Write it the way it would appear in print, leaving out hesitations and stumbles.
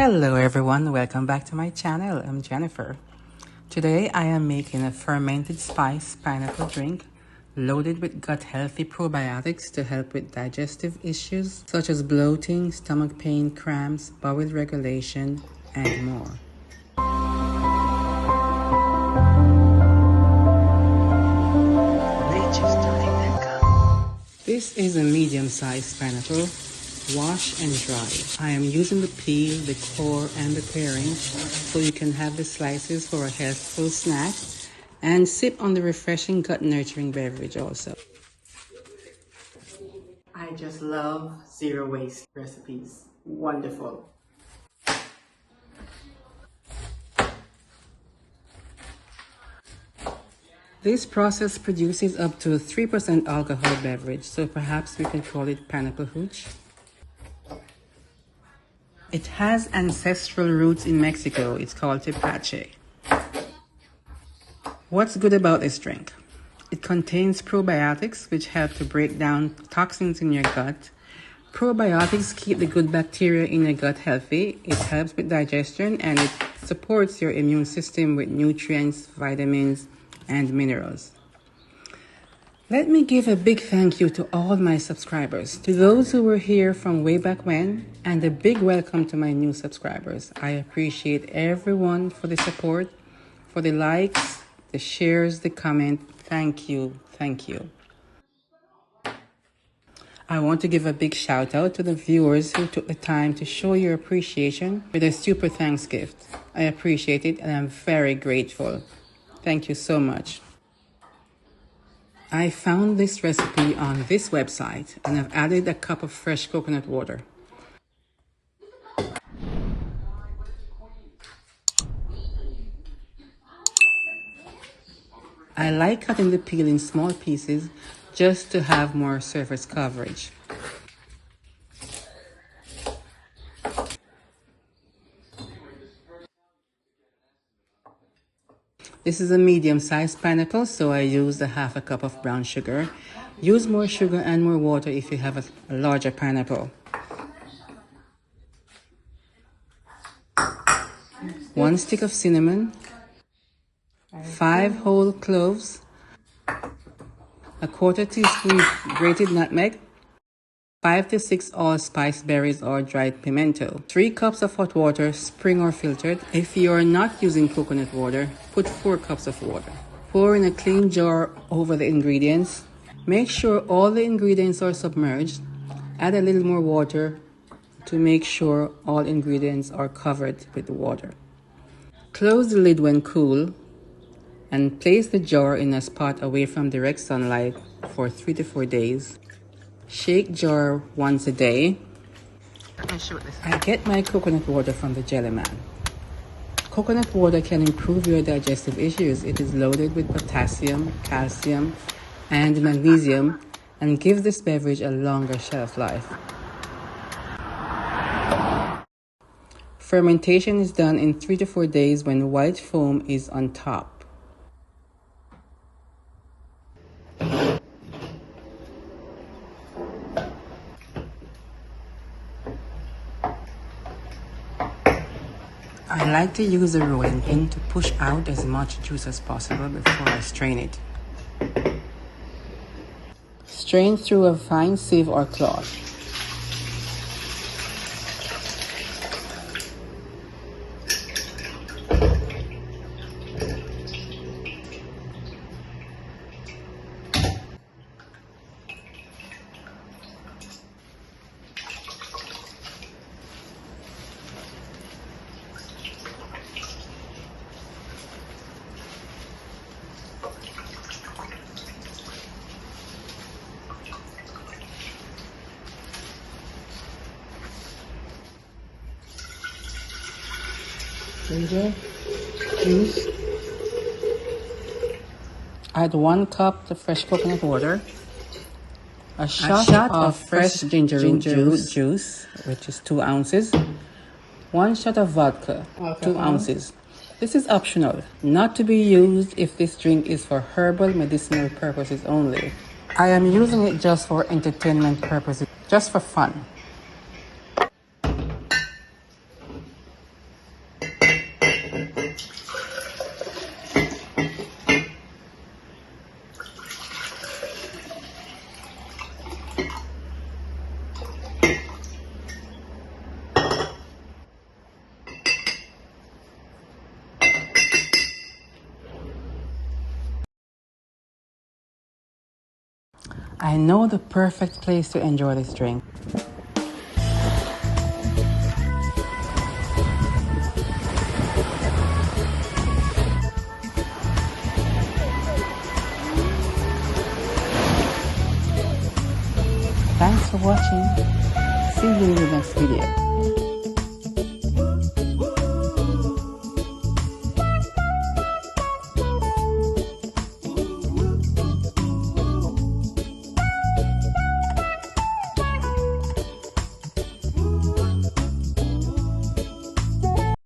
Hello everyone, welcome back to my channel. I'm Jennifer. Today I am making a fermented spice pineapple drink loaded with gut healthy probiotics to help with digestive issues such as bloating, stomach pain, cramps, bowel regulation, and more. This is a medium-sized pineapple. Wash and dry. I am using the peel, the core, and the paring so you can have the slices for a healthful snack and sip on the refreshing gut-nurturing beverage also. I just love zero waste recipes. Wonderful. This process produces up to a 3% alcohol beverage, so perhaps we can call it pineapple hooch. It has ancestral roots in Mexico. It's called Tepache. What's good about this drink? It contains probiotics which help to break down toxins in your gut. Probiotics keep the good bacteria in your gut healthy. It helps with digestion and it supports your immune system with nutrients, vitamins, and minerals. Let me give a big thank you to all my subscribers, to those who were here from way back when, and a big welcome to my new subscribers. I appreciate everyone for the support, for the likes, the shares, the comment. Thank you, thank you. I want to give a big shout out to the viewers who took the time to show your appreciation with a super thanks gift. I appreciate it and I'm very grateful. Thank you so much. I found this recipe on this website and I've added a cup of fresh coconut water. I like cutting the peel in small pieces just to have more surface coverage. This is a medium-sized pineapple, so I used a half a cup of brown sugar. Use more sugar and more water if you have a larger pineapple. 1 stick of cinnamon, 5 whole cloves, a 1/4 teaspoon grated nutmeg, 5 to 6 allspice berries or dried pimento, 3 cups of hot water, spring or filtered. If you are not using coconut water, put 4 cups of water. Pour in a clean jar over the ingredients. Make sure all the ingredients are submerged. Add a little more water to make sure all ingredients are covered with the water. Close the lid when cool and place the jar in a spot away from direct sunlight for 3 to 4 days. Shake jar once a day. I get my coconut water from the Jelly Man. Coconut water can improve your digestive issues. It is loaded with potassium, calcium, and magnesium and gives this beverage a longer shelf life. Fermentation is done in 3 to 4 days when white foam is on top. I like to use a rolling pin to push out as much juice as possible before I strain it. Strain through a fine sieve or cloth. Ginger, juice. Add 1 cup of fresh coconut water, a shot of fresh ginger juice, which is 2 ounces, 1 shot of vodka, 2 ounces. This is optional, not to be used if this drink is for herbal medicinal purposes only. I am using it just for entertainment purposes, just for fun. I know the perfect place to enjoy this drink. Thanks for watching. See you in the next video.